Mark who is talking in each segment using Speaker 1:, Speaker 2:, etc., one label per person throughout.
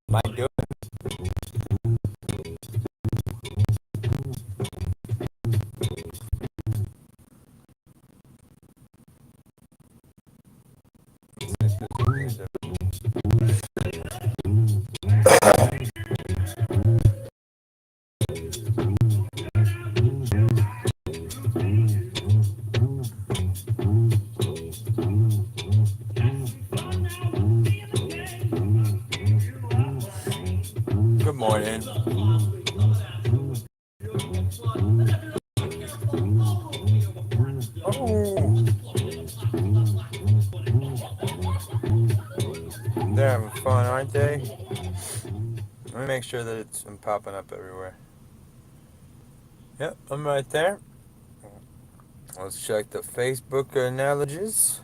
Speaker 1: Might do it. Good morning. Oh, they're having fun, aren't they? Let me make sure that I'm popping up everywhere. Yep, I'm right there. Let's check the Facebook analogies.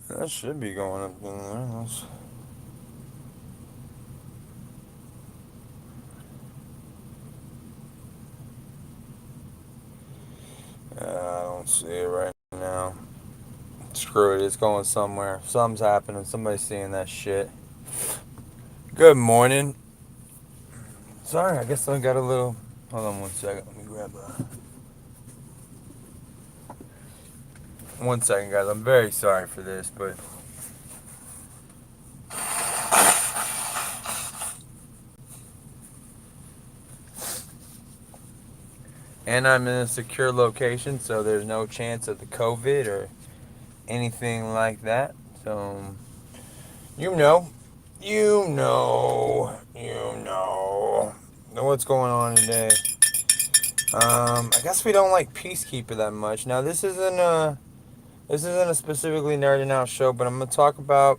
Speaker 1: That should be going up in there. I don't see it right now. Screw it, it's going somewhere. Something's happening. Somebody's seeing that shit. Good morning. Sorry, I guess I got a little. Hold on one second. Let me grab a. 1 second, guys. I'm very sorry for this, but. And I'm in a secure location, so there's no chance of the COVID or anything like that. So, you know. You know. You know. Know what's going on today. I guess we don't like Peacekeeper that much. Now, this isn't a specifically NerdN OUT show, but I'm gonna talk about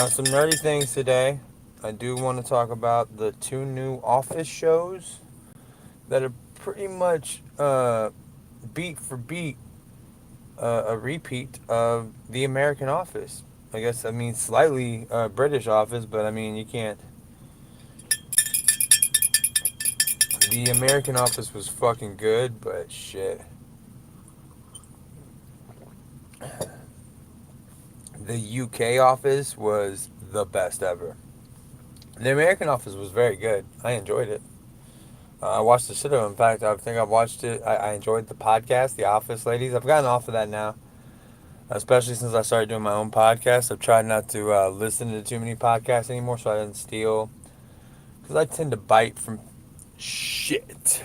Speaker 1: some nerdy things today. I do want to talk about the two new Office shows that are pretty much beat for beat a repeat of the American Office. I guess I mean slightly British Office, but I mean you can't. The American Office was fucking good, but shit. The UK Office was the best ever. The American Office was very good. I enjoyed it. I watched the shit of it. In fact, I think I've watched it. I enjoyed the podcast, The Office Ladies. I've gotten off of that now, especially since I started doing my own podcast. I've tried not to listen to too many podcasts anymore, so I didn't steal. Because I tend to bite from shit.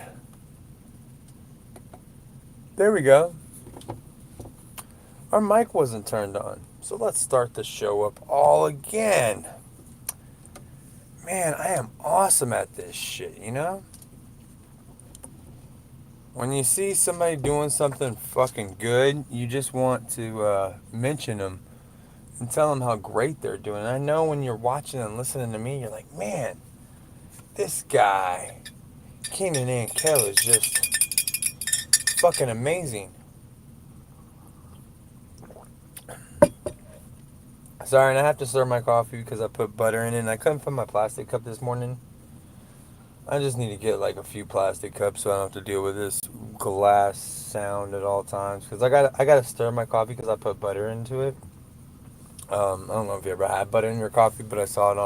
Speaker 1: There we go. Our mic wasn't turned on. So let's start the show up all again. Man, I am awesome at this shit, you know? When you see somebody doing something fucking good, you just want to mention them and tell them how great they're doing. And I know when you're watching and listening to me, you're like, man, this guy, Keenan and Kell, is just fucking amazing. Sorry, and I have to stir my coffee because I put butter in it, and I couldn't find my plastic cup this morning. I just need to get like a few plastic cups so I don't have to deal with this glass sound at all times. Because I gotta stir my coffee because I put butter into it. I don't know if you ever had butter in your coffee, but I saw it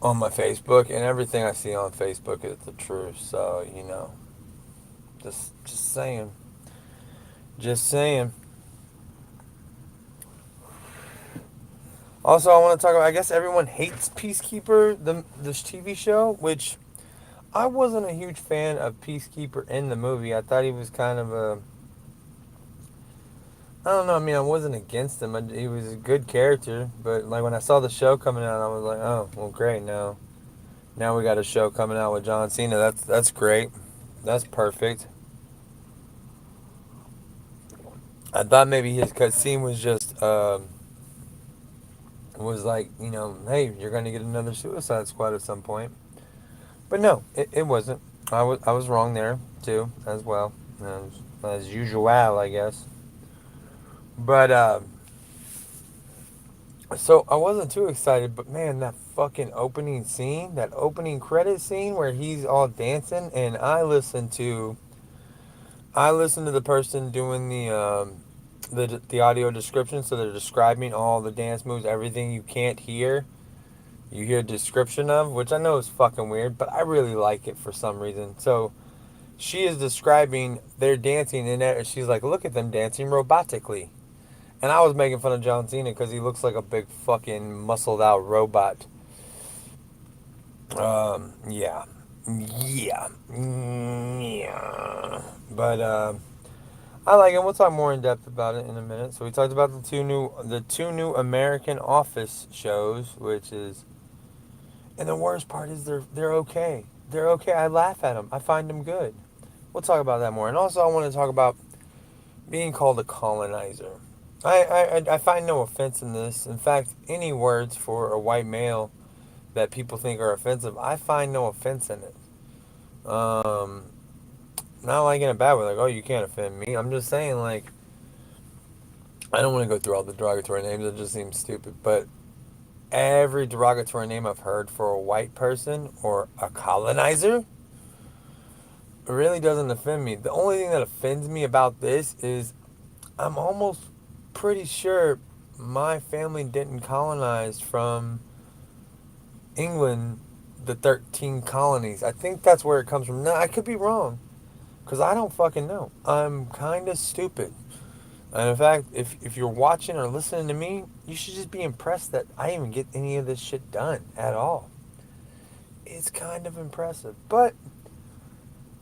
Speaker 1: on my Facebook, and everything I see on Facebook is the truth. So you know, just saying, just saying. Also, I want to talk about. I guess everyone hates Peacekeeper, this TV show, which I wasn't a huge fan of Peacekeeper in the movie. I thought he was kind of a. I don't know. I mean, I wasn't against him. He was a good character, but like when I saw the show coming out, I was like, oh, well, great. Now we got a show coming out with John Cena. That's great. That's perfect. I thought maybe his cutscene was just was like, you know, hey, you're gonna get another Suicide Squad at some point. But no, it wasn't. I was wrong there too, as well, as usual, I guess. But So I wasn't too excited, but man, that fucking opening scene, that opening credit scene where he's all dancing, and I listened to the person doing the audio description, so they're describing all the dance moves, everything you can't hear. You hear a description of, which I know is fucking weird, but I really like it for some reason. So she is describing their dancing, and she's like, "Look at them dancing robotically." And I was making fun of John Cena because he looks like a big fucking muscled out robot. Yeah, yeah, yeah. But I like it. We'll talk more in depth about it in a minute. So we talked about the two new American Office shows, which is, and the worst part is they're okay. They're okay. I laugh at them. I find them good. We'll talk about that more. And also, I want to talk about being called a colonizer. I find no offense in this. In fact, any words for a white male that people think are offensive, I find no offense in it. Um, Not like in a bad way, like, oh, you can't offend me. I'm just saying, like, I don't want to go through all the derogatory names. It just seems stupid. But every derogatory name I've heard for a white person or a colonizer really doesn't offend me. The only thing that offends me about this is I'm almost pretty sure my family didn't colonize from England, the 13 colonies. I think that's where it comes from. Now, I could be wrong because I don't fucking know. I'm kind of stupid. And in fact, if you're watching or listening to me, you should just be impressed that I even get any of this shit done at all. It's kind of impressive. But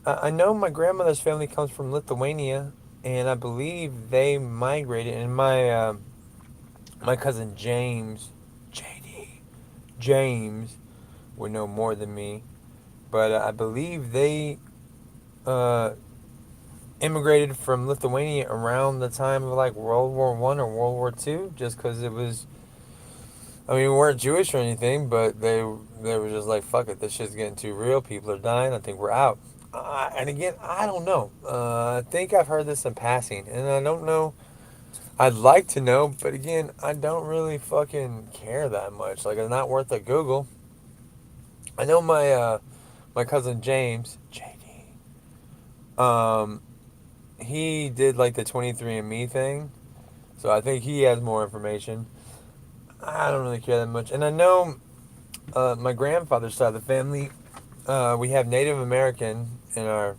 Speaker 1: I know my grandmother's family comes from Lithuania, and I believe they migrated. And my cousin James, JD, James, would know more than me. But I believe they uh, immigrated from Lithuania around the time of like World War I or World War II, just because it was. I mean, we weren't Jewish or anything, but they were just like, fuck it, this shit's getting too real. People are dying. I think we're out. And again, I don't know. I think I've heard this in passing, and I don't know. I'd like to know, but again, I don't really fucking care that much. Like, it's not worth a Google. I know my cousin James, JD. He did like the 23andMe thing, so I think he has more information. I don't really care that much, and I know my grandfather's side of the family, we have Native American in our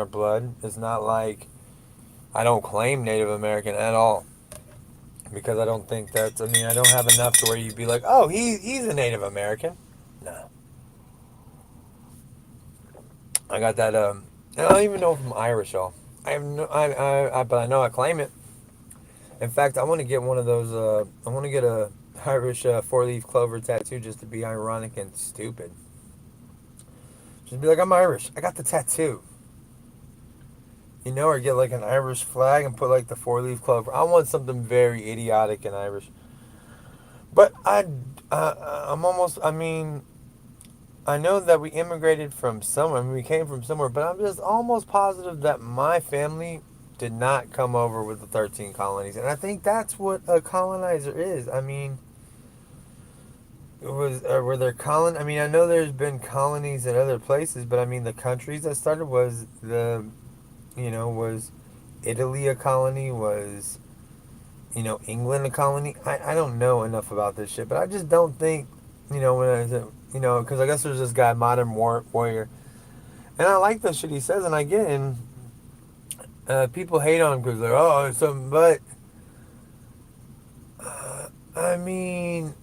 Speaker 1: blood. It's not like I don't claim Native American at all because I don't think that's. I mean, I don't have enough to where you'd be like, oh, he's a Native American. No, I got that. I don't even know if I'm Irish, all. I have no. But I know I claim it. In fact, I want to get one of those. I want to get a Irish four-leaf clover tattoo just to be ironic and stupid. Just be like, I'm Irish. I got the tattoo. You know, or get like an Irish flag and put like the four-leaf clover. I want something very idiotic and Irish. But I'm almost. I mean, I know that we immigrated from somewhere. I mean, we came from somewhere, but I'm just almost positive that my family did not come over with the 13 colonies, and I think that's what a colonizer is. I mean, it was were there colon? I mean, I know there's been colonies in other places, but I mean, the countries that started was was Italy a colony? Was England a colony? I don't know enough about this shit, but I just don't think when I because I guess there's this guy Warrior, and I like the shit he says, and I get it, and people hate on him because they're it's something, but I mean,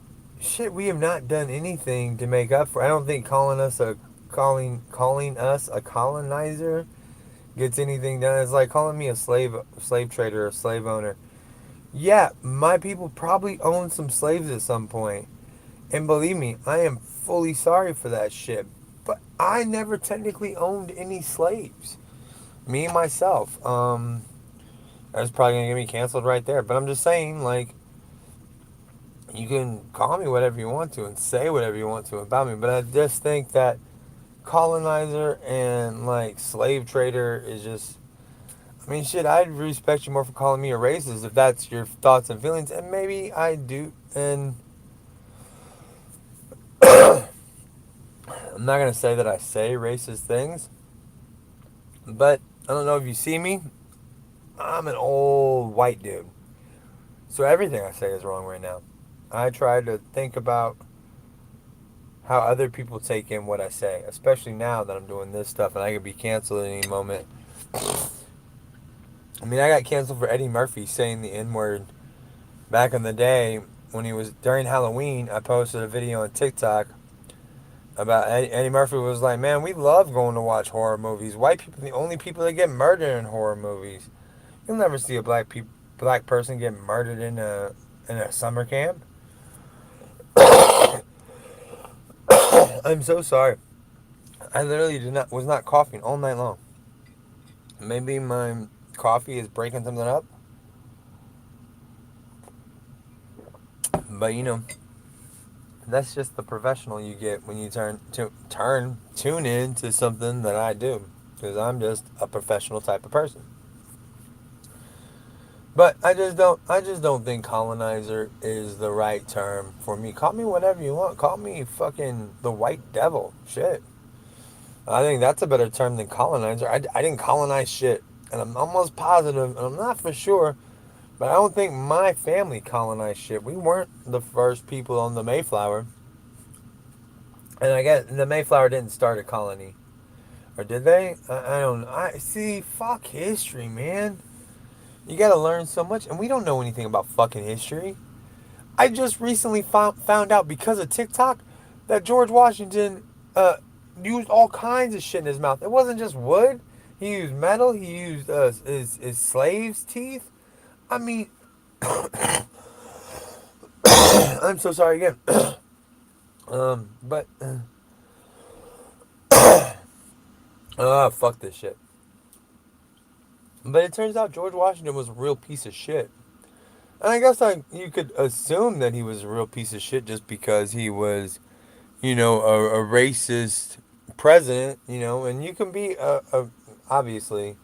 Speaker 1: shit, we have not done anything to make up for. I don't think calling us a colonizer gets anything done. It's like calling me a slave trader, or slave owner. Yeah, my people probably owned some slaves at some point. And believe me, I am fully sorry for that shit. But I never technically owned any slaves. Me myself. That's probably gonna get me canceled right there. But I'm just saying, like, you can call me whatever you want to and say whatever you want to about me. But I just think that colonizer and like slave trader is just. I mean, shit, I'd respect you more for calling me a racist if that's your thoughts and feelings, and maybe I do. And I'm not gonna say that I say racist things, but I don't know if you see me. I'm an old white dude, so everything I say is wrong right now. I try to think about how other people take in what I say, especially now that I'm doing this stuff and I could be canceled at any moment. I mean, I got canceled for Eddie Murphy saying the N word back in the day when he was during Halloween. I posted a video on TikTok about Eddie Murphy was like, "Man, we love going to watch horror movies. White people are the only people that get murdered in horror movies. You'll never see a black person get murdered in a summer camp." I'm so sorry. I literally did not was not coughing all night long. Maybe my coffee is breaking something up, but that's just the professional you get when you tune in to something that I do, because I'm just a professional type of person. But I just don't think colonizer is the right term for me. Call me whatever you want. Call me fucking the white devil. Shit. I think that's a better term than colonizer. I didn't colonize shit. And I'm almost positive, and I'm not for sure, but I don't think my family colonized shit. We weren't the first people on the Mayflower. And I guess the Mayflower didn't start a colony. Or did they? I don't know. I see, fuck history, man. You gotta learn so much, and we don't know anything about fucking history. I just recently found out because of TikTok that George Washington uh, used all kinds of shit in his mouth. It wasn't just wood. He used metal. He used his slaves' teeth. I mean, I'm so sorry again. But fuck this shit. But it turns out George Washington was a real piece of shit. And I guess you could assume that he was a real piece of shit just because he was, a racist president, and you can be obviously,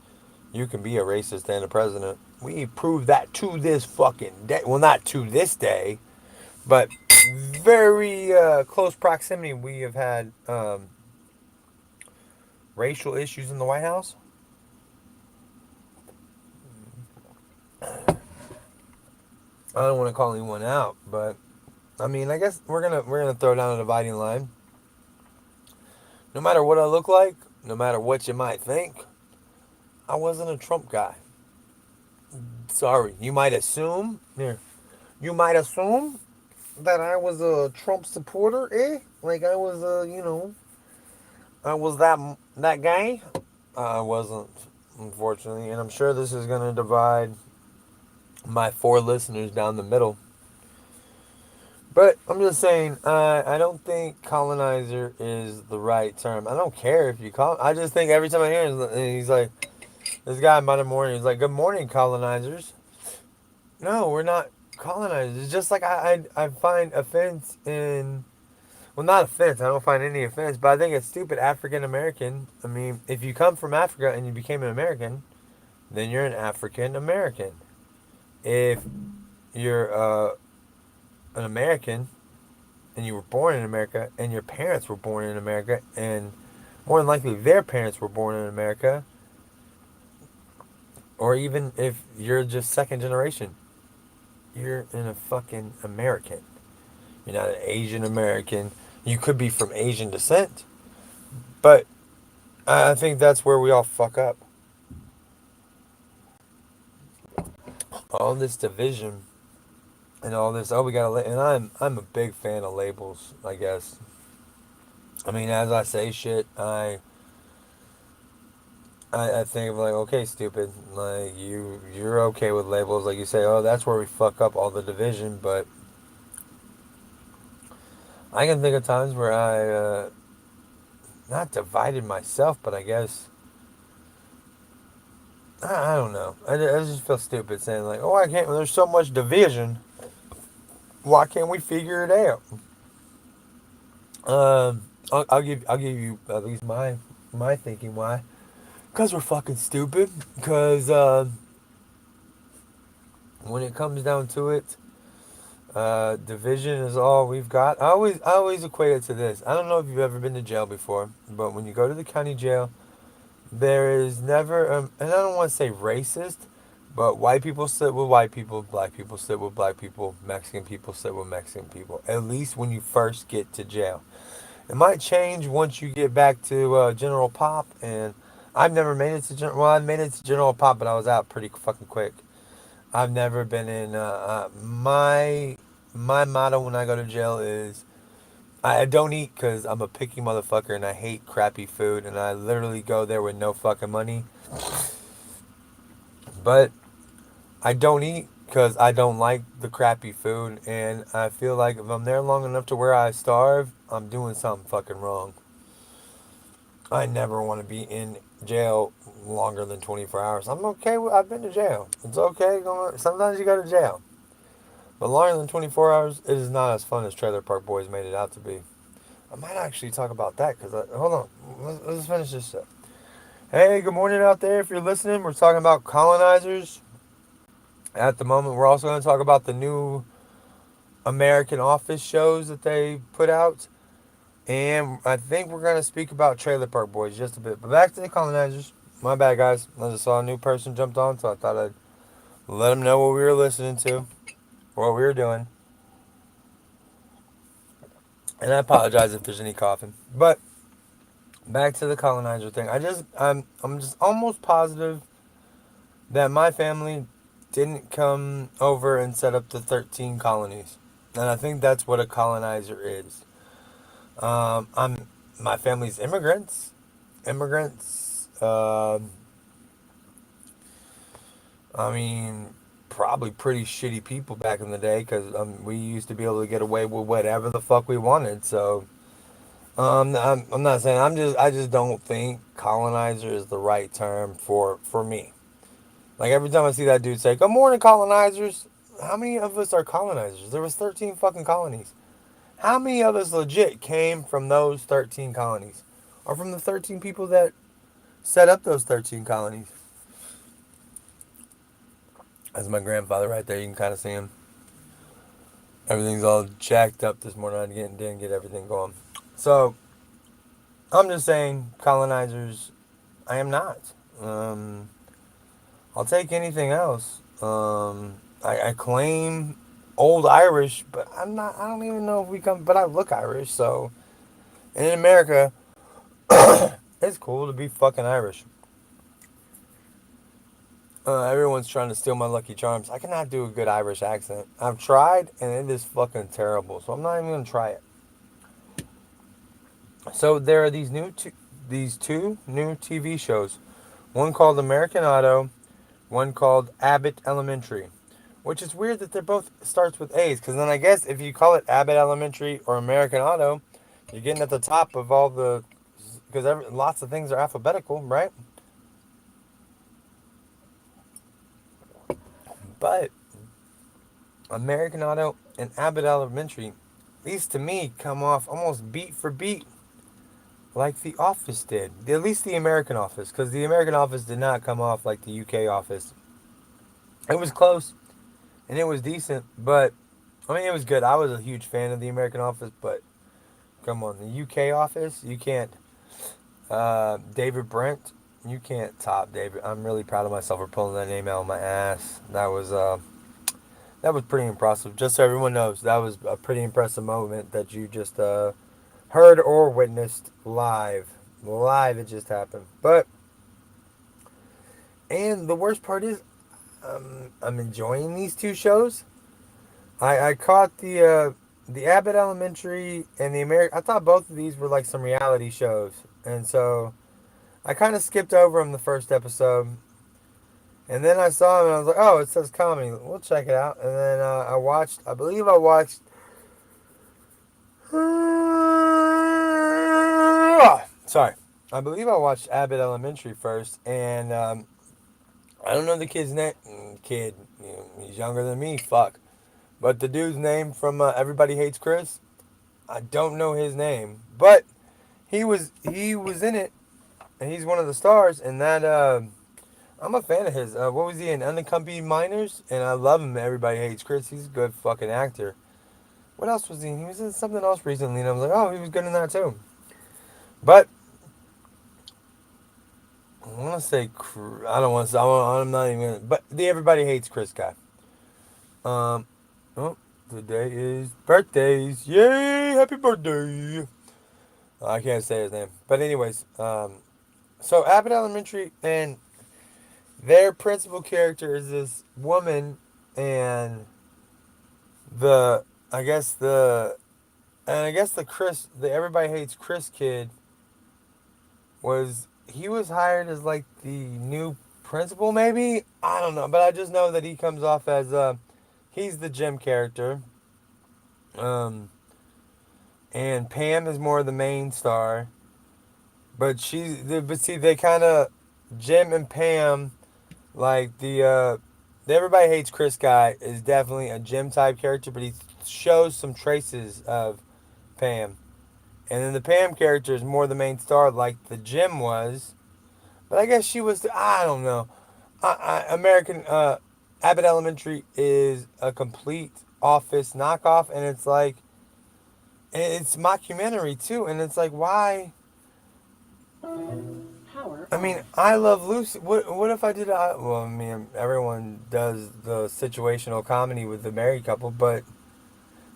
Speaker 1: you can be a racist and a president. We proved that to this fucking day. Well, not to this day, but very close proximity. We have had racial issues in the White House. I don't want to call anyone out, but I mean, I guess we're gonna throw down a dividing line. No matter what I look like, no matter what you might think, I wasn't a Trump guy. Sorry, you might assume here. You might assume that I was a Trump supporter, eh? Like I was I was that guy. I wasn't, unfortunately, and I'm sure this is gonna divide my four listeners down the middle. But I'm just saying, I don't think colonizer is the right term. I don't care if you call. I just think every time I hear him, he's like, this guy Monday morning, he's like, "Good morning, colonizers." No, we're not colonizers. It's just like I find offense in. Well, not offense. I don't find any offense, but I think it's stupid African American. I mean, if you come from Africa and you became an American, then you're an African American. If you're an American and you were born in America and your parents were born in America and more than likely their parents were born in America, or even if you're just second generation, you're in a fucking American. You're not an Asian American. You could be from Asian descent, but I think that's where we all fuck up. All this division and all this. Oh, we got and I'm a big fan of labels. I guess. I mean, as I say shit, I think of like, okay, stupid. Like you're okay with labels. Like you say, oh, that's where we fuck up all the division. But I can think of times where I not divided myself, but I guess I don't know. I just feel stupid saying like, oh, I can't. There's so much division. Why can't we figure it out? I'll give you at least my thinking why. Cause we're fucking stupid. Cause when it comes down to it, Division is all we've got. I always equate it to this. I don't know if you've ever been to jail before, but when you go to the county jail, there is never, and I don't want to say racist, but white people sit with white people, black people sit with black people, Mexican people sit with Mexican people. At least when you first get to jail. It might change once you get back to General Pop, and I've never made it to I made it to General Pop, but I was out pretty fucking quick. I've never been in. My motto when I go to jail is I don't eat because I'm a picky motherfucker and I hate crappy food, and I literally go there with no fucking money. But I don't eat because I don't like the crappy food, and I feel like if I'm there long enough to where I starve, I'm doing something fucking wrong. I never want to be in jail longer than 24 hours. I'm okay with, I've been to jail. It's okay going, sometimes you go to jail. But longer than 24 hours, it is not as fun as Trailer Park Boys made it out to be. I might actually talk about that because, hold on, let's finish this up. Hey, good morning out there. If you're listening, we're talking about colonizers. At the moment, we're also going to talk about the new American Office shows that they put out. And I think we're going to speak about Trailer Park Boys just a bit. But back to the colonizers. My bad, guys. I just saw a new person jumped on, so I thought I'd let them know what we were listening to, what we were doing. And I apologize if there's any coughing. But back to the colonizer thing. I'm just almost positive that my family didn't come over and set up the 13 colonies. And I think that's what a colonizer is. I'm my family's immigrants. Immigrants. I mean, probably pretty shitty people back in the day because we used to be able to get away with whatever the fuck we wanted. So I'm not saying I just don't think colonizer is the right term for me. Like every time I see that dude say, "Good morning, colonizers," how many of us are colonizers? There was 13 fucking colonies. How many of us legit came from those 13 colonies, or from the 13 people that set up those 13 colonies? That's my grandfather right there. You can kind of see him. Everything's all jacked up this morning. Didn't get everything going. So I'm just saying, colonizers. I am not. I'll take anything else. I claim old Irish, but I'm not. I don't even know if we come. But I look Irish, so and in America, it's cool to be fucking Irish. Everyone's trying to steal my Lucky Charms. I cannot do a good Irish accent. I've tried, and it is fucking terrible. So I'm not even gonna try it. So there are these two new TV shows. One called American Auto, one called Abbott Elementary, which is weird that they're both starts with A's. Because then I guess if you call it Abbott Elementary or American Auto, you're getting at the top of all the because lots of things are alphabetical, right? But American Auto and Abbott Elementary, these to me come off almost beat for beat like The Office did. At least the American Office, because the American Office did not come off like the UK Office. It was close and it was decent, but I mean it was good. I was a huge fan of the American Office, but come on, the UK Office, you can't. David Brent, you can't top David. I'm really proud of myself for pulling that name out of my ass. That was pretty impressive. Just so everyone knows, that was a pretty impressive moment that you just heard or witnessed live. Live, it just happened. But and the worst part is, I'm enjoying these two shows. I caught the Abbott Elementary and the American. I thought both of these were like some reality shows, and so I kind of skipped over them the first episode, and then I saw them and I was like, oh, it says comedy. We'll check it out. And then I watched. I believe I watched. Sorry, I believe I watched Abbott Elementary first, and I don't know the kid's name. Kid, he's younger than me. Fuck. But the dude's name from Everybody Hates Chris, I don't know his name, but he was in it, and he's one of the stars. And that I'm a fan of his. What was he in? Unaccompanied Minors? And I love him. Everybody Hates Chris. He's a good fucking actor. What else was he in? He was in something else recently, and I was like, oh, he was good in that too. But I want to say, I don't want to say, I'm not even gonna, but the Everybody Hates Chris guy. Um, oh, today is birthdays. Yay! Happy birthday! I can't say his name. But anyways, so Abbott Elementary and their principal character is this woman, and the I guess the I guess the Everybody Hates Chris kid he was hired as like the new principal, maybe, I don't know, but I just know that he comes off as he's the Jim character, um, and Pam is more the main star, but see they kind of Jim and Pam like the Everybody Hates Chris guy is definitely a Jim type character, but he shows some traces of Pam. And then the Pam character is more the main star, like the Jim was. But I guess she was. I don't know. American Abbott Elementary is a complete Office knockoff, and it's like it's mockumentary too. And it's like, why? I mean, I Love Lucy. What if I did? Well, I mean, everyone does the situational comedy with the married couple, but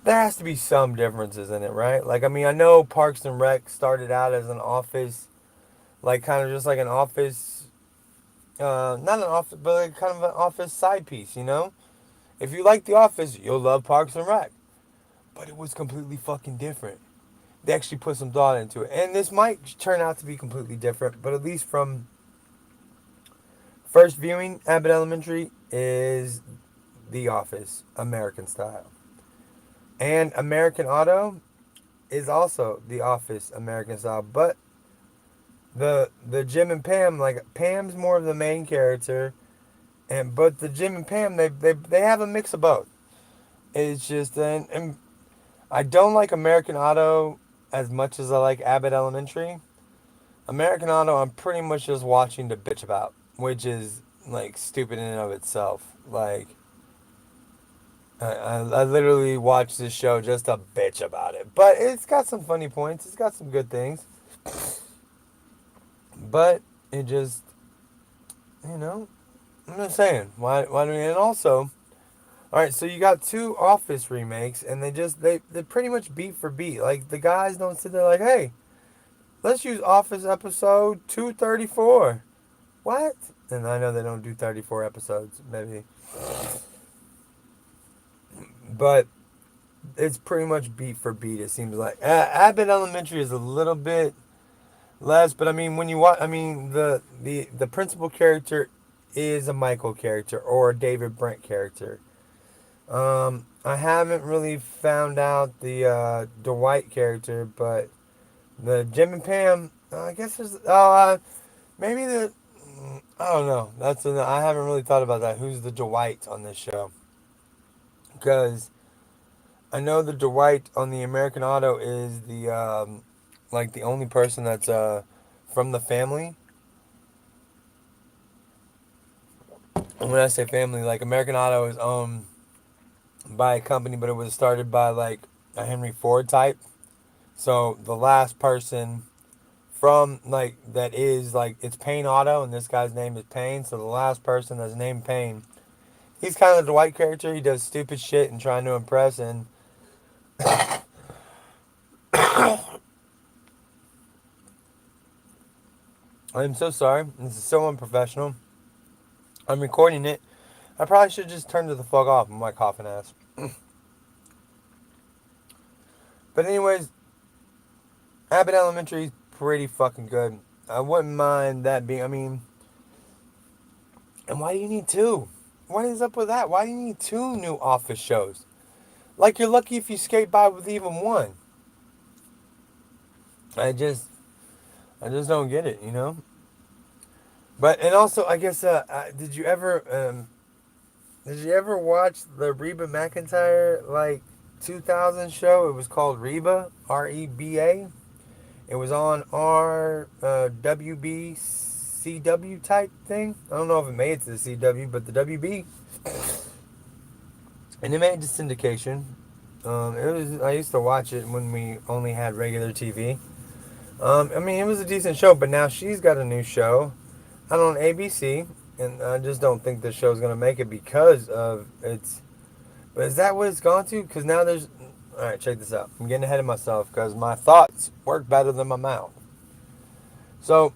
Speaker 1: there has to be some differences in it, right? Like, I mean, I know Parks and Rec started out as an office, like kind of just like an office, not an office, but like kind of an office side piece, you know? If you like The Office, you'll love Parks and Rec. But it was completely fucking different. They actually put some thought into it. And this might turn out to be completely different, but at least from first viewing, Abbott Elementary is The Office, American style. And American Auto is also The Office, American style. But the Jim and Pam, like Pam's more of the main character, but the Jim and Pam they have a mix of both. It's just and I don't like American Auto as much as I like Abbott Elementary. American Auto, I'm pretty much just watching to bitch about, which is like stupid in and of itself. Like I literally watch this show just to bitch about it, but it's got some funny points. It's got some good things, but it just you know I'm just saying why do we and also. All right, so you got two Office remakes, and they pretty much beat for beat. Like the guys don't sit there like, hey, let's use Office episode 234. What? And I know they don't do 34 episodes, maybe, but it's pretty much beat for beat. It seems like Abbott Elementary is a little bit less, but I mean when you watch, I mean the principal character is a Michael character or a David Brent character. I haven't really found out the Dwight character, but the Jim and Pam, I guess there's maybe I don't know. I haven't really thought about that. Who's the Dwight on this show? Because I know the Dwight on the American Auto is the like the only person that's from the family. And when I say family, like American Auto is by a company, but it was started by like a Henry Ford type. So the last person from like that is like it's Payne Auto, and this guy's name is Payne. So the last person that's named Payne, he's kind of the Dwight character. He does stupid shit and trying to impress. And I'm so sorry. This is so unprofessional. I'm recording it. I probably should just turn to the fuck off. I'm like coughing ass. But anyways, Abbott Elementary is pretty fucking good. I wouldn't mind that being. I mean, and why do you need two? What is up with that? Why do you need two new Office shows? Like you're lucky if you skate by with even one. I just, I just don't get it, you know. But and also, I guess, did you ever watch the Reba McEntire like 2000 show? It was called Reba, Reba. It was on WBCN CW type thing. I don't know if it made it to the CW, but the WB. And it made it to syndication. It was. I used to watch it when we only had regular TV. I mean, it was a decent show, but now she's got a new show out on ABC, and I just don't think the show's gonna make it because of its. But is that what it's gone to? Because now there's. All right, check this out. I'm getting ahead of myself because my thoughts work better than my mouth. So,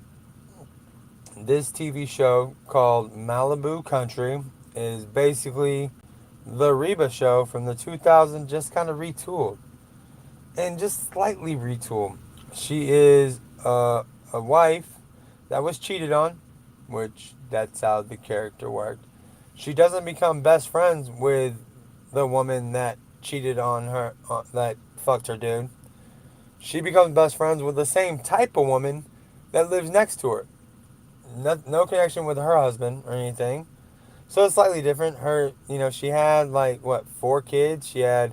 Speaker 1: this TV show called Malibu Country is basically the Reba show from the 2000s, just kind of retooled and just slightly retooled. She is a wife that was cheated on, which that's how the character worked. She doesn't become best friends with the woman that cheated on her, that fucked her dude. She becomes best friends with the same type of woman that lives next to her. No connection with her husband or anything. So it's slightly different. She had like what, 4 kids. She had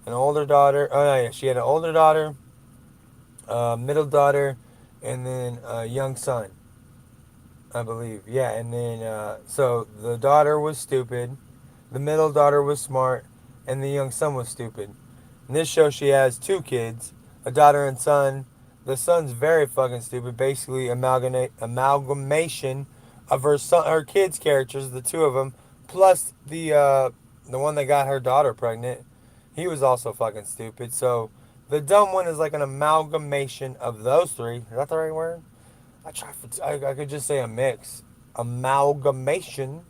Speaker 1: an older daughter. Oh no, yeah, she had an older daughter, middle daughter, and then a young son, I believe. Yeah, and then so the daughter was stupid, the middle daughter was smart, and the young son was stupid. In this show, she has 2 kids, a daughter and son. The son's very fucking stupid. Basically, amalgamation of her kids' characters, the 2 of them, plus the one that got her daughter pregnant. He was also fucking stupid. So the dumb one is like an amalgamation of those 3. Is that the right word? I could just say a mix, amalgamation,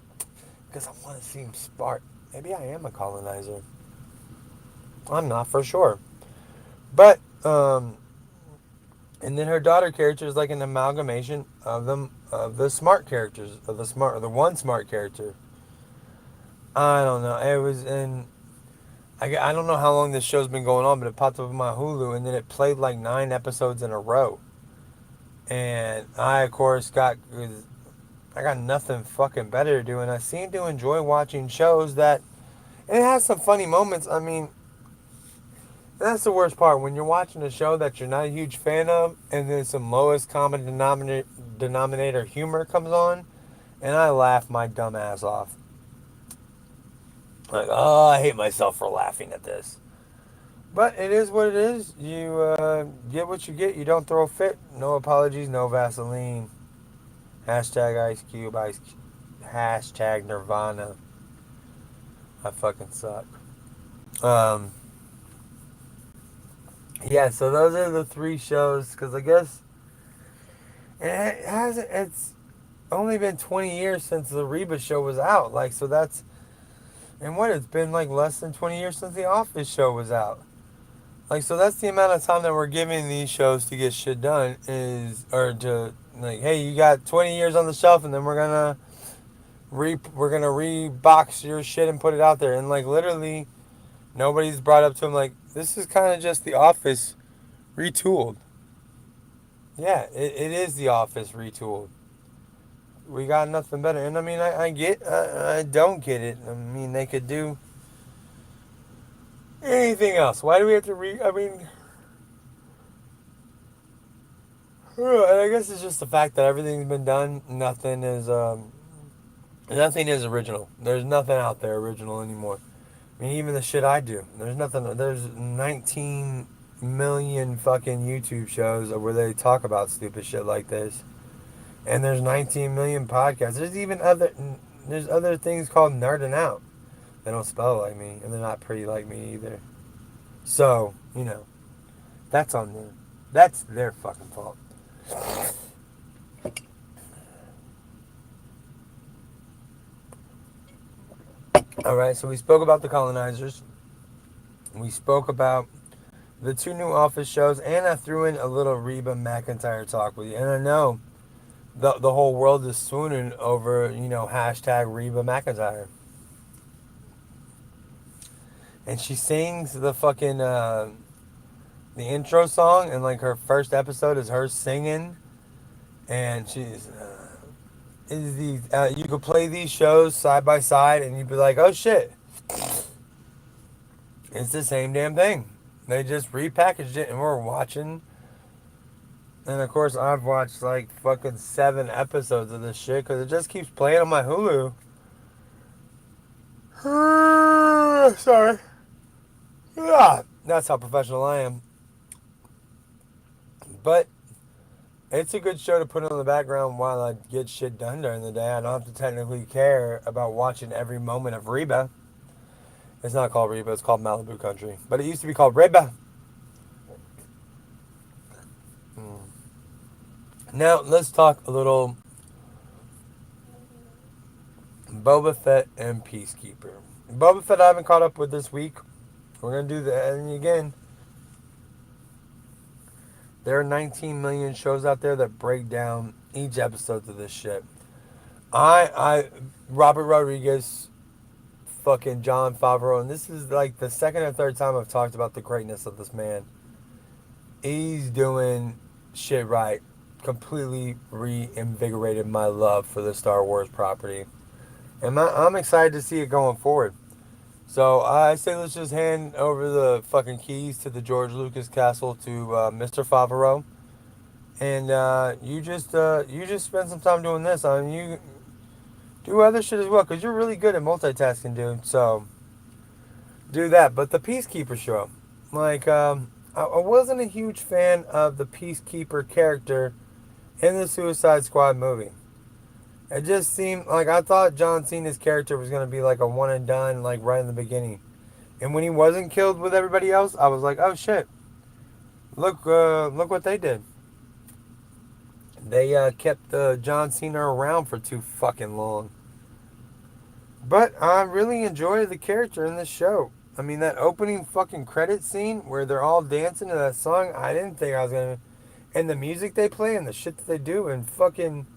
Speaker 1: because I want to seem smart. Maybe I am a colonizer. I'm not for sure, but and then her daughter character is like an amalgamation of the smart characters of the one smart character. I don't know. It was in. I don't know how long this show's been going on, but it popped up on my Hulu, and then it played like 9 episodes in a row. And I, of course, I got nothing fucking better to do, and I seem to enjoy watching shows that. And it has some funny moments. I mean, that's the worst part when you're watching a show that you're not a huge fan of, and then some lowest common denominator humor comes on, and I laugh my dumb ass off. Like, oh, I hate myself for laughing at this. But it is what it is. You get what you get. You don't throw a fit. No apologies, no Vaseline. Hashtag Ice Cube, hashtag Nirvana. I fucking suck. Yeah, so those are the 3 shows, because I guess it's only been 20 years since the Reba show was out. Like, so that's, and what, it's been like less than 20 years since the Office show was out. Like, so that's the amount of time that we're giving these shows to get shit done or to, like, hey, you got 20 years on the shelf, and then we're gonna rebox your shit and put it out there. And like, literally, nobody's brought up to him like, this is kind of just The Office retooled. Yeah, it is The Office retooled. We got nothing better. And I mean, I don't get it. I mean, they could do anything else. Why do we have to I mean, and I guess it's just the fact that everything's been done. Nothing is original. There's nothing out there original anymore. I mean, even the shit I do. There's nothing. There's 19 million fucking YouTube shows where they talk about stupid shit like this, and there's 19 million podcasts. There's other things called NerdN OUT. They don't spell like me, and they're not pretty like me either. So that's on them. That's their fucking fault. Alright, so we spoke about the colonizers. We spoke about the 2 new Office shows, and I threw in a little Reba McEntire talk with you. And I know the whole world is swooning over, hashtag Reba McEntire. And she sings the fucking, the intro song, and like her first episode is her singing. And she's, you could play these shows side by side, and you'd be like, oh shit, it's the same damn thing. They just repackaged it, and we're watching And of course, I've watched like fucking 7 episodes of this shit because it just keeps playing on my Hulu. Sorry. Yeah, that's how professional I am. But it's a good show to put on the background while I get shit done during the day. I don't have to technically care about watching every moment of Reba. It's not called Reba, it's called Malibu Country. But it used to be called Reba. Now, let's talk a little Boba Fett and Peacekeeper. Boba Fett I haven't caught up with this week. We're going to do that. And again, there are 19 million shows out there that break down each episode of this shit. Robert Rodriguez, fucking John Favreau, and this is like the second or third time I've talked about the greatness of this man. He's doing shit right. Completely reinvigorated my love for the Star Wars property. And I'm excited to see it going forward. So I say let's just hand over the fucking keys to the George Lucas castle to Mr. Favreau, and you just spend some time doing this. I mean, you do other shit as well because you're really good at multitasking, dude. So do that. But the Peacekeeper show, like, I wasn't a huge fan of the Peacekeeper character in the Suicide Squad movie. It just seemed like I thought John Cena's character was gonna be like a one and done, like right in the beginning. And when he wasn't killed with everybody else, I was like, oh shit, look what they did. They kept John Cena around for too fucking long. But I really enjoy the character in this show. I mean, that opening fucking credit scene where they're all dancing to that song, I didn't think I was gonna. And the music they play and the shit that they do and fucking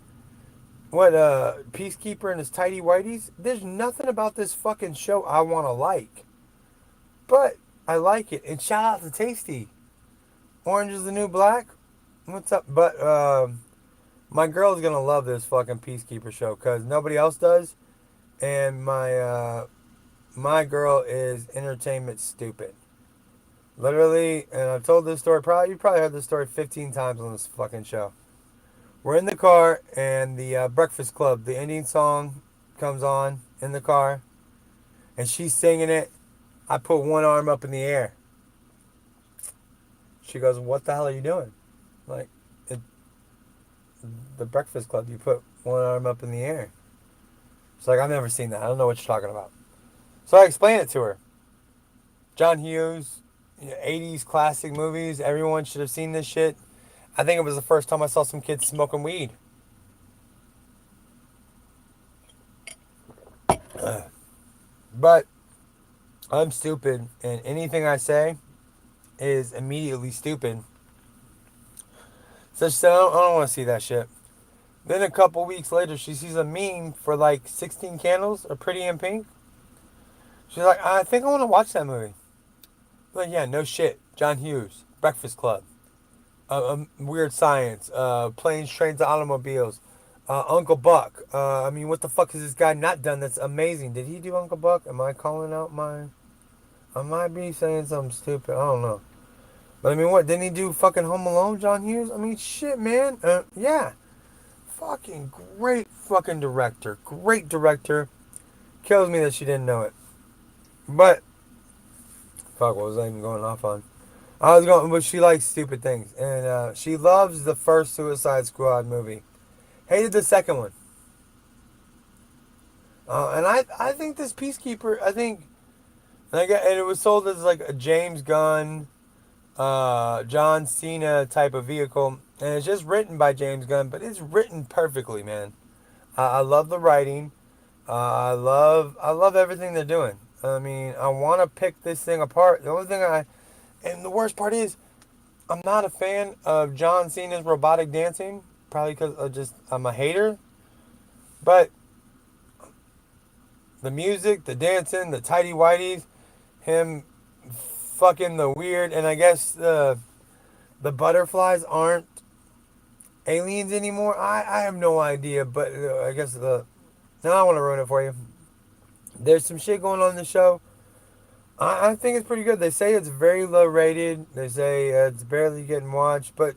Speaker 1: what Peacekeeper and his tidy whities. There's nothing about this fucking show I want to like, but I like it. And shout out to Tasty. Orange is the new black. What's up? But my girl's gonna love this fucking Peacekeeper show because nobody else does, and my girl is entertainment stupid. Literally, and I've told this story. You probably heard this story 15 times on this fucking show. We're in the car, and the Breakfast Club, the ending song, comes on in the car, and she's singing it. I put one arm up in the air. She goes, "What the hell are you doing?" Like, it, the Breakfast Club, you put one arm up in the air. She's like, "I've never seen that. I don't know what you're talking about." So I explained it to her. John Hughes, 80s classic movies. Everyone should have seen this shit. I think it was the first time I saw some kids smoking weed. But I'm stupid, and anything I say is immediately stupid. So she said, I don't want to see that shit. Then a couple weeks later, she sees a meme for like 16 Candles, or Pretty in Pink. She's like, I think I want to watch that movie. I'm like, yeah, no shit. John Hughes, Breakfast Club, Weird Science, Planes, Trains, and Automobiles, Uncle Buck. I mean, what the fuck has this guy not done that's amazing? Did he do Uncle Buck? Am I calling out my... I might be saying something stupid. I don't know. But I mean, what? Didn't he do fucking Home Alone, John Hughes? I mean, shit, man. Yeah. Fucking great fucking director. Great director. Kills me that she didn't know it. But, fuck, what was I even going off on? I was going, but she likes stupid things. And she loves the first Suicide Squad movie. Hated the second one. And I think this Peacekeeper, and it was sold as like a James Gunn, John Cena type of vehicle. And it's just written by James Gunn, but it's written perfectly, man. I love the writing. I love everything they're doing. I mean, I want to pick this thing apart. The only thing and the worst part is, I'm not a fan of John Cena's robotic dancing. Probably because I'm a hater. But the music, the dancing, the tidy whities, him fucking the weird, and I guess the butterflies aren't aliens anymore. I have no idea, but I guess now I want to ruin it for you. There's some shit going on in the show. I think it's pretty good. They say it's very low rated. They say it's barely getting watched, but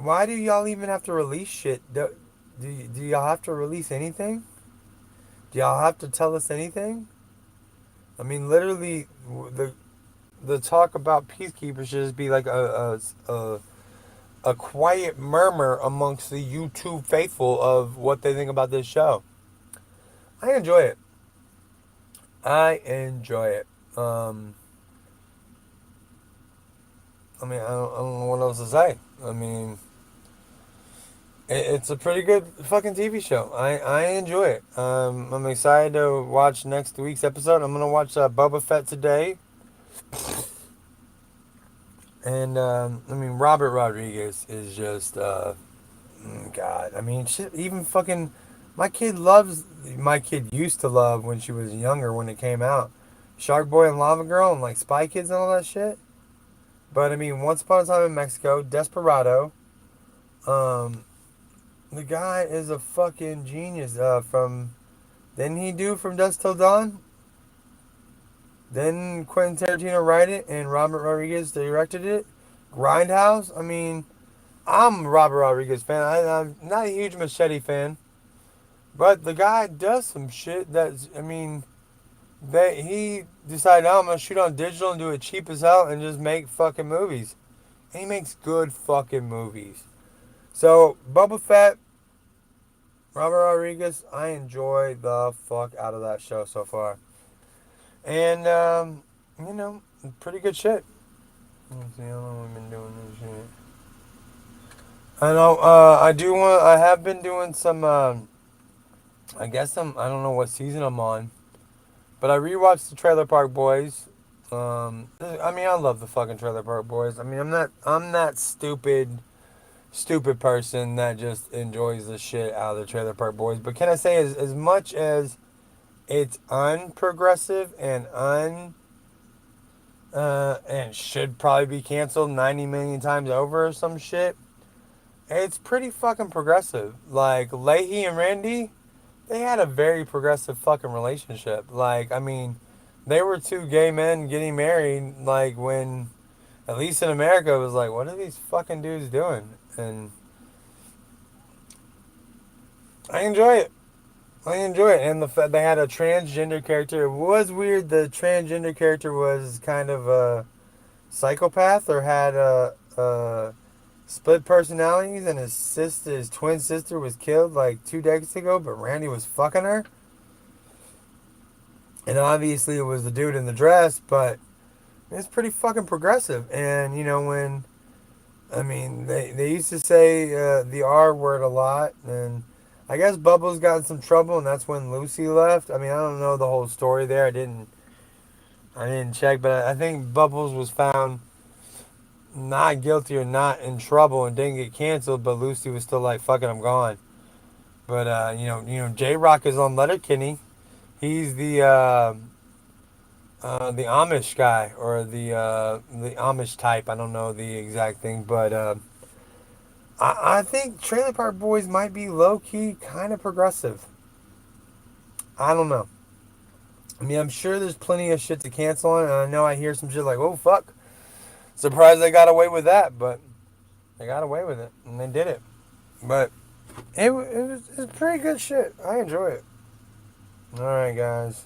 Speaker 1: why do y'all even have to release shit? Do y'all have to release anything? Do y'all have to tell us anything? I mean, literally, the talk about peacekeepers should just be like a quiet murmur amongst the YouTube faithful of what they think about this show. I enjoy it. I enjoy it. I don't know what else to say. I mean, it's a pretty good fucking TV show. I enjoy it. I'm excited to watch next week's episode. I'm gonna watch Boba Fett today. And Robert Rodriguez is just God. I mean, shit. Even fucking my kid loves. My kid used to love when she was younger when it came out, Shark Boy and Lava Girl and like Spy Kids and all that shit. But I mean, Once Upon a Time in Mexico, Desperado. Um, the guy is a fucking genius. Didn't he do From Dusk Till Dawn? Then Quentin Tarantino write it and Robert Rodriguez directed it. Grindhouse. I mean, I'm a Robert Rodriguez fan. I'm not a huge Machete fan, but the guy does some shit that's. I mean, that he decided, oh, I'm gonna shoot on digital and do it cheap as hell and just make fucking movies. And he makes good fucking movies. So Boba Fett, Robert Rodriguez, I enjoy the fuck out of that show so far. And pretty good shit. Let's see how long we've been doing this shit. I know. I have been doing some. I guess I don't know what season I'm on, but I rewatched the Trailer Park Boys. I love the fucking Trailer Park Boys. I mean, I'm that stupid person that just enjoys the shit out of the Trailer Park Boys. But can I say, as much as it's unprogressive and should probably be canceled 90 million times over or some shit, it's pretty fucking progressive. Like Leahy and Randy, they had a very progressive fucking relationship. Like, I mean, they were two gay men getting married, like, when, at least in America, it was like, what are these fucking dudes doing? And I enjoy it. I enjoy it. And the fact they had a transgender character. It was weird. The transgender character was kind of a psychopath or had a split personalities, and his twin sister was killed like 2 decades ago, but Randy was fucking her. And obviously it was the dude in the dress, but it's pretty fucking progressive. And, they used to say the R word a lot, and I guess Bubbles got in some trouble, and that's when Lucy left. I mean, I don't know the whole story there. I didn't check, but I think Bubbles was found not guilty or not in trouble and didn't get canceled, but Lucy was still like, fucking, I'm gone. But J Rock is on Letterkenny. He's the Amish guy or the Amish type. I don't know the exact thing, but I think Trailer Park Boys might be low key kind of progressive. I don't know. I mean, I'm sure there's plenty of shit to cancel on, and I know I hear some shit like, "Oh fuck, surprised they got away with that," but they got away with it and they did it. But it's pretty good shit. I enjoy it. All right, guys.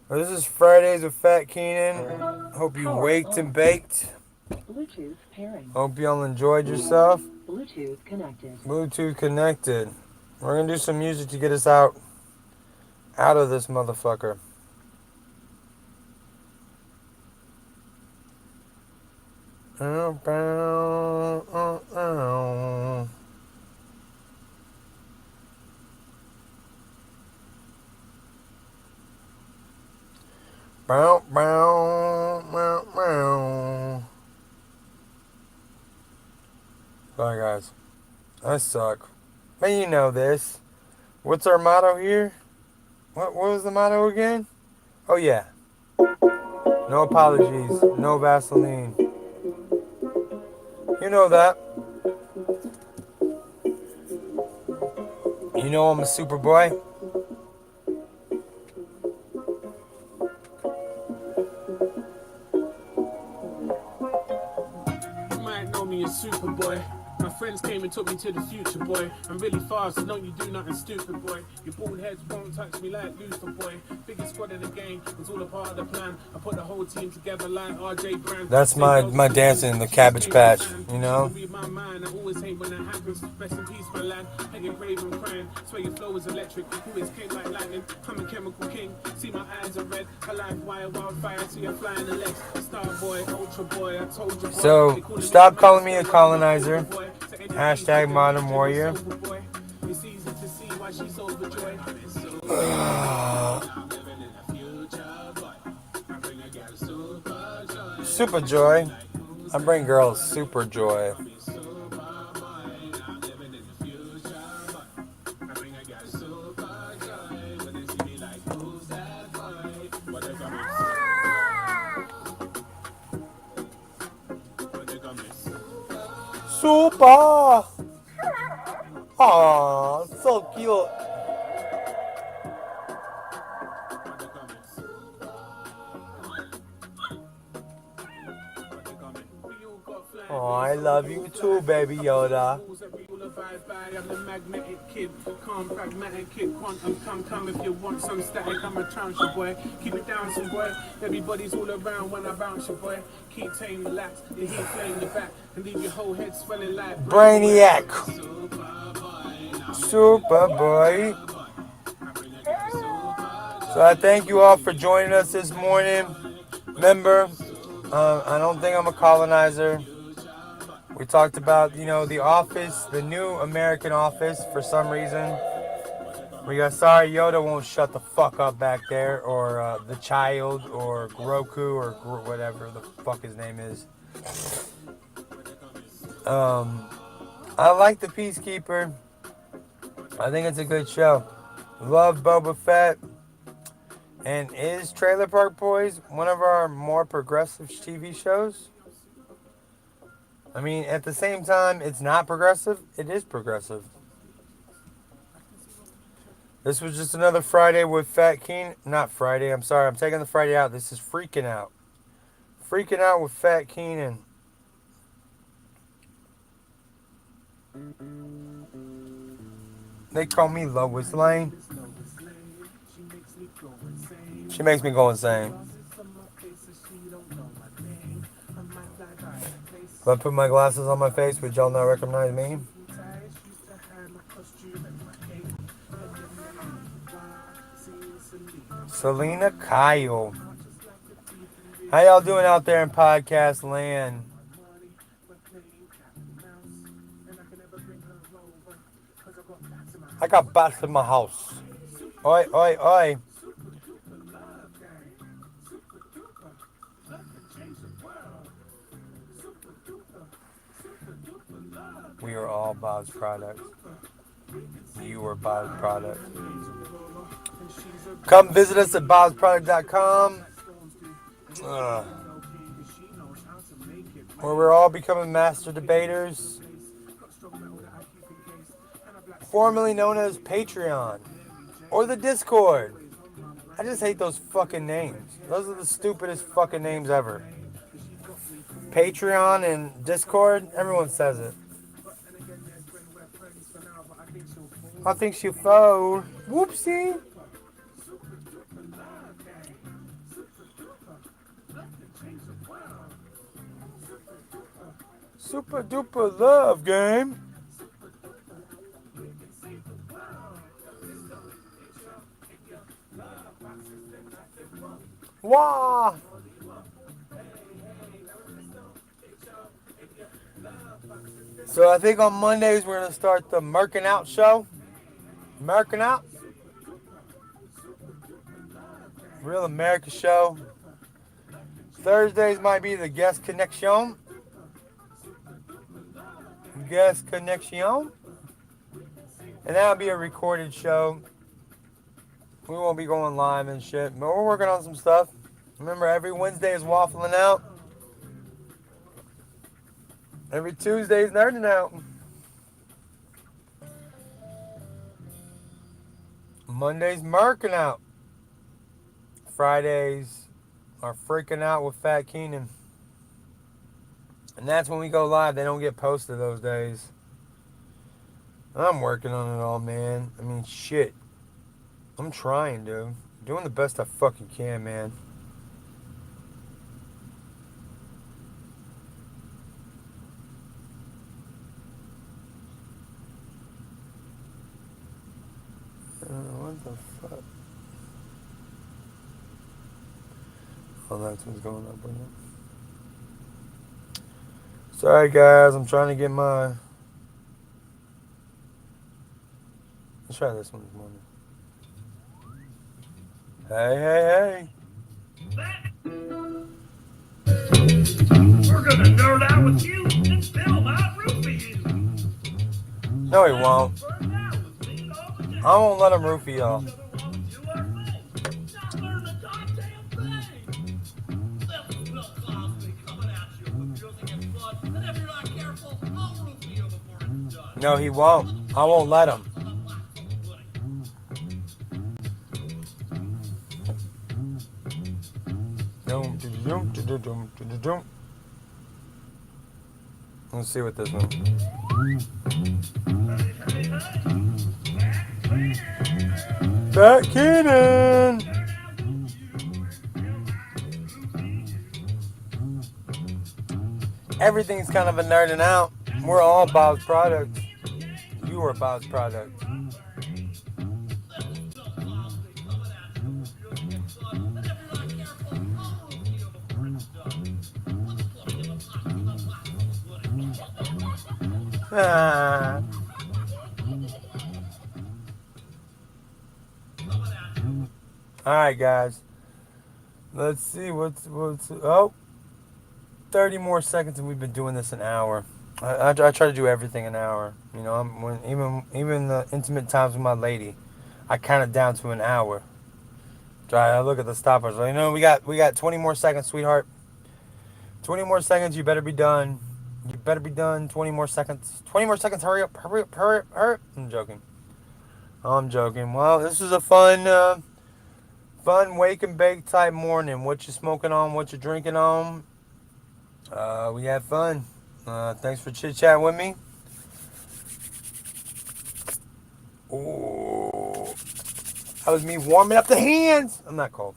Speaker 1: Well, this is Fridays with Fat Keenan. Hope you waked and baked. Bluetooth pairing. Hope y'all enjoyed yourself. Bluetooth connected. Bluetooth connected. We're gonna do some music to get us out of this motherfucker. Bow, bow, bow, bow. Sorry, guys. I suck. But you know this. What's our motto here? What was the motto again? Oh, yeah. No apologies. No Vaseline. You know that. You know I'm a super boy.
Speaker 2: You might know me as Superboy. My friends came and took me to the future, boy. I'm really fast, don't you do nothing stupid, boy. Your bald heads won't touch me like Luther, boy. Biggest squad in the game, it's all a part of the plan. I put the whole team together like RJ Brand.
Speaker 1: That's my dancing in the
Speaker 2: She just
Speaker 1: Cabbage
Speaker 2: came from
Speaker 1: Patch,
Speaker 2: Japan.
Speaker 1: you
Speaker 2: She
Speaker 1: know?
Speaker 2: can read my mind, I always hate when that happens. Rest in peace, my lad. I get brave and crying. Swear your flow is electric. You always came like lightning. I'm a chemical king. See my eyes are red. I like wildfire. See I fly in the legs. Star boy, ultra boy. I told you, boy.
Speaker 1: So, stop calling me a colonizer. Hashtag modern warrior.
Speaker 2: It's easy to see why she's overjoyed.
Speaker 1: Super joy. I bring girls super joy. Super. Aw, so cute. Oh, I love you too, baby Yoda.
Speaker 2: I'm a magnetic kid, calm, pragmatic kid, quantum, come if you want some static, I'm a trouncey boy, keep it down some boy, everybody's all around when I bounce your boy, keep tame, relax, the heat flame the back, and leave your whole head swelling like
Speaker 1: Brainiac. Super boy. So I thank you all for joining us this morning. Remember, I don't think I'm a colonizer. We talked about, The Office, the new American Office for some reason. We got sorry Yoda won't shut the fuck up back there, or the child, or Groku, or whatever the fuck his name is. I like the Peacekeeper. I think it's a good show. Love Boba Fett. And is Trailer Park Boys one of our more progressive TV shows? I mean, at the same time, it's not progressive. It is progressive. This was just another Friday with Fat Keenan. Not Friday, I'm sorry. I'm taking the Friday out. This is Freaking Out. Freaking Out with Fat Keenan. They call me Lois Lane. She makes me go insane. If I put my glasses on my face, would y'all not recognize me? Selena Kyle. How y'all doing out there in podcast land? I got bats in my house. Oi, oi, oi. We are all Bob's products. You are Bob's product. Come visit us at bobsproduct.com. Where we're all becoming master debaters. Formerly known as Patreon. Or the Discord. I just hate those fucking names. Those are the stupidest fucking names ever. Patreon and Discord, everyone says it. I think she'll fold. Whoopsie. Super duper love game. Wah! So I think on Mondays we're going to start the NerdN Out show. NerdN Out. Real America show. Thursdays might be the guest connection. Guest connection. And that'll be a recorded show. We won't be going live and shit, but we're working on some stuff. Remember, every Wednesday is Waffling Out. Every Tuesday is NerdN Out. Mondays, Merkin' Out. Fridays are Freaking Out with Fat Keenan. And that's when we go live. They don't get posted those days. I'm working on it all, man. I mean, shit. I'm trying, dude. Doing the best I fucking can, man. What the fuck? Oh, that's what's going up with it. Sorry, guys. I'm trying to get my. Let's try this one this morning. Hey, hey,
Speaker 3: We're gonna nerd out with you and Phil might roofie you.
Speaker 1: hey. No, he won't. I won't let him roofie y'all. No, he won't. I won't let him. Let's see what this one. Back Keenan. Everything's kind of a nerding out. We're all Bob's product. You are Bob's product. Ah. All right, guys. Let's see what's. Oh, 30 more seconds, and we've been doing this an hour. I try to do everything an hour. You know, even the intimate times with my lady, I count it down to an hour. I look at the stopwatch. Like, we got 20 more seconds, sweetheart. 20 more seconds. You better be done. You better be done. 20 more seconds. 20 more seconds. Hurry up. Hurry up. Hurry up. Hurry up. I'm joking. I'm joking. Well, this is a fun wake and bake type morning. What you smoking on? What you drinking on? We had fun. Thanks for chit chatting with me. Ooh, that was me warming up the hands. I'm not cold,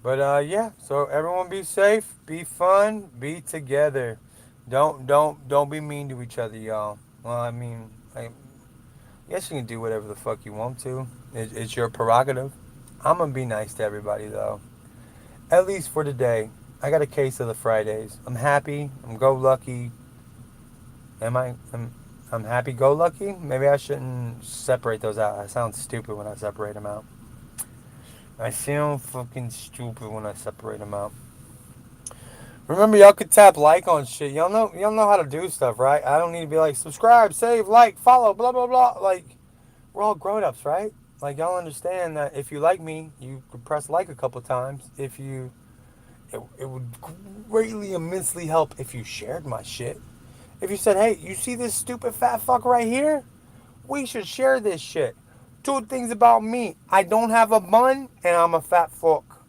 Speaker 1: but yeah. So everyone, be safe, be fun, be together. Don't be mean to each other, y'all. Well, I mean, I guess you can do whatever the fuck you want to. It's your prerogative. I'm gonna be nice to everybody though. At least for today. I got a case of the Fridays. I'm happy. I'm go lucky. Am I? I'm happy go lucky. Maybe I shouldn't separate those out. I sound stupid when I separate them out. I sound fucking stupid when I separate them out. Remember, y'all could tap like on shit. Y'all know how to do stuff, right? I don't need to be like subscribe, save, like, follow, blah blah blah. Like, we're all grown ups, right? Like, y'all understand that if you like me, you could press like a couple times. It would greatly immensely help if you shared my shit. If you said, hey, you see this stupid fat fuck right here? We should share this shit. Two things about me. I don't have a bun and I'm a fat fuck.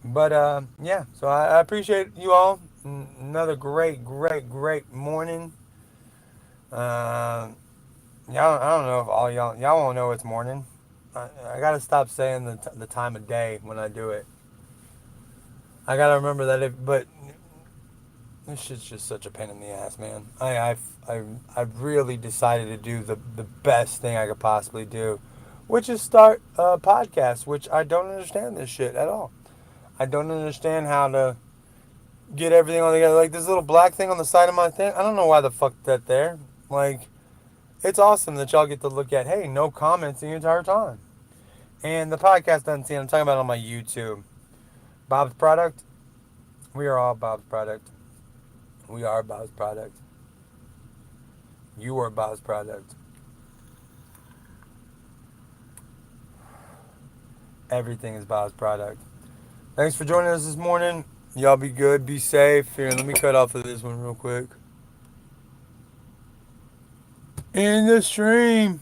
Speaker 1: But yeah, so I appreciate you all. Another great morning. Uh, y'all, I don't know if all y'all won't know it's morning. I gotta stop saying the time of day when I do it. I gotta remember that but this shit's just such a pain in the ass, man. I've really decided to do the best thing I could possibly do, which is start a podcast, which I don't understand this shit at all. I don't understand how to get everything all together. Like this little black thing on the side of my thing. I don't know why the fuck that there. Like, it's awesome that y'all get to look at, hey, no comments the entire time. And the podcast doesn't see it. I'm talking about on my YouTube. Bob's product. We are all Bob's product. We are Bob's product. You are Bob's product. Everything is Bob's product. Thanks for joining us this morning. Y'all be good, be safe. Here, let me cut off of this one real quick. In the stream.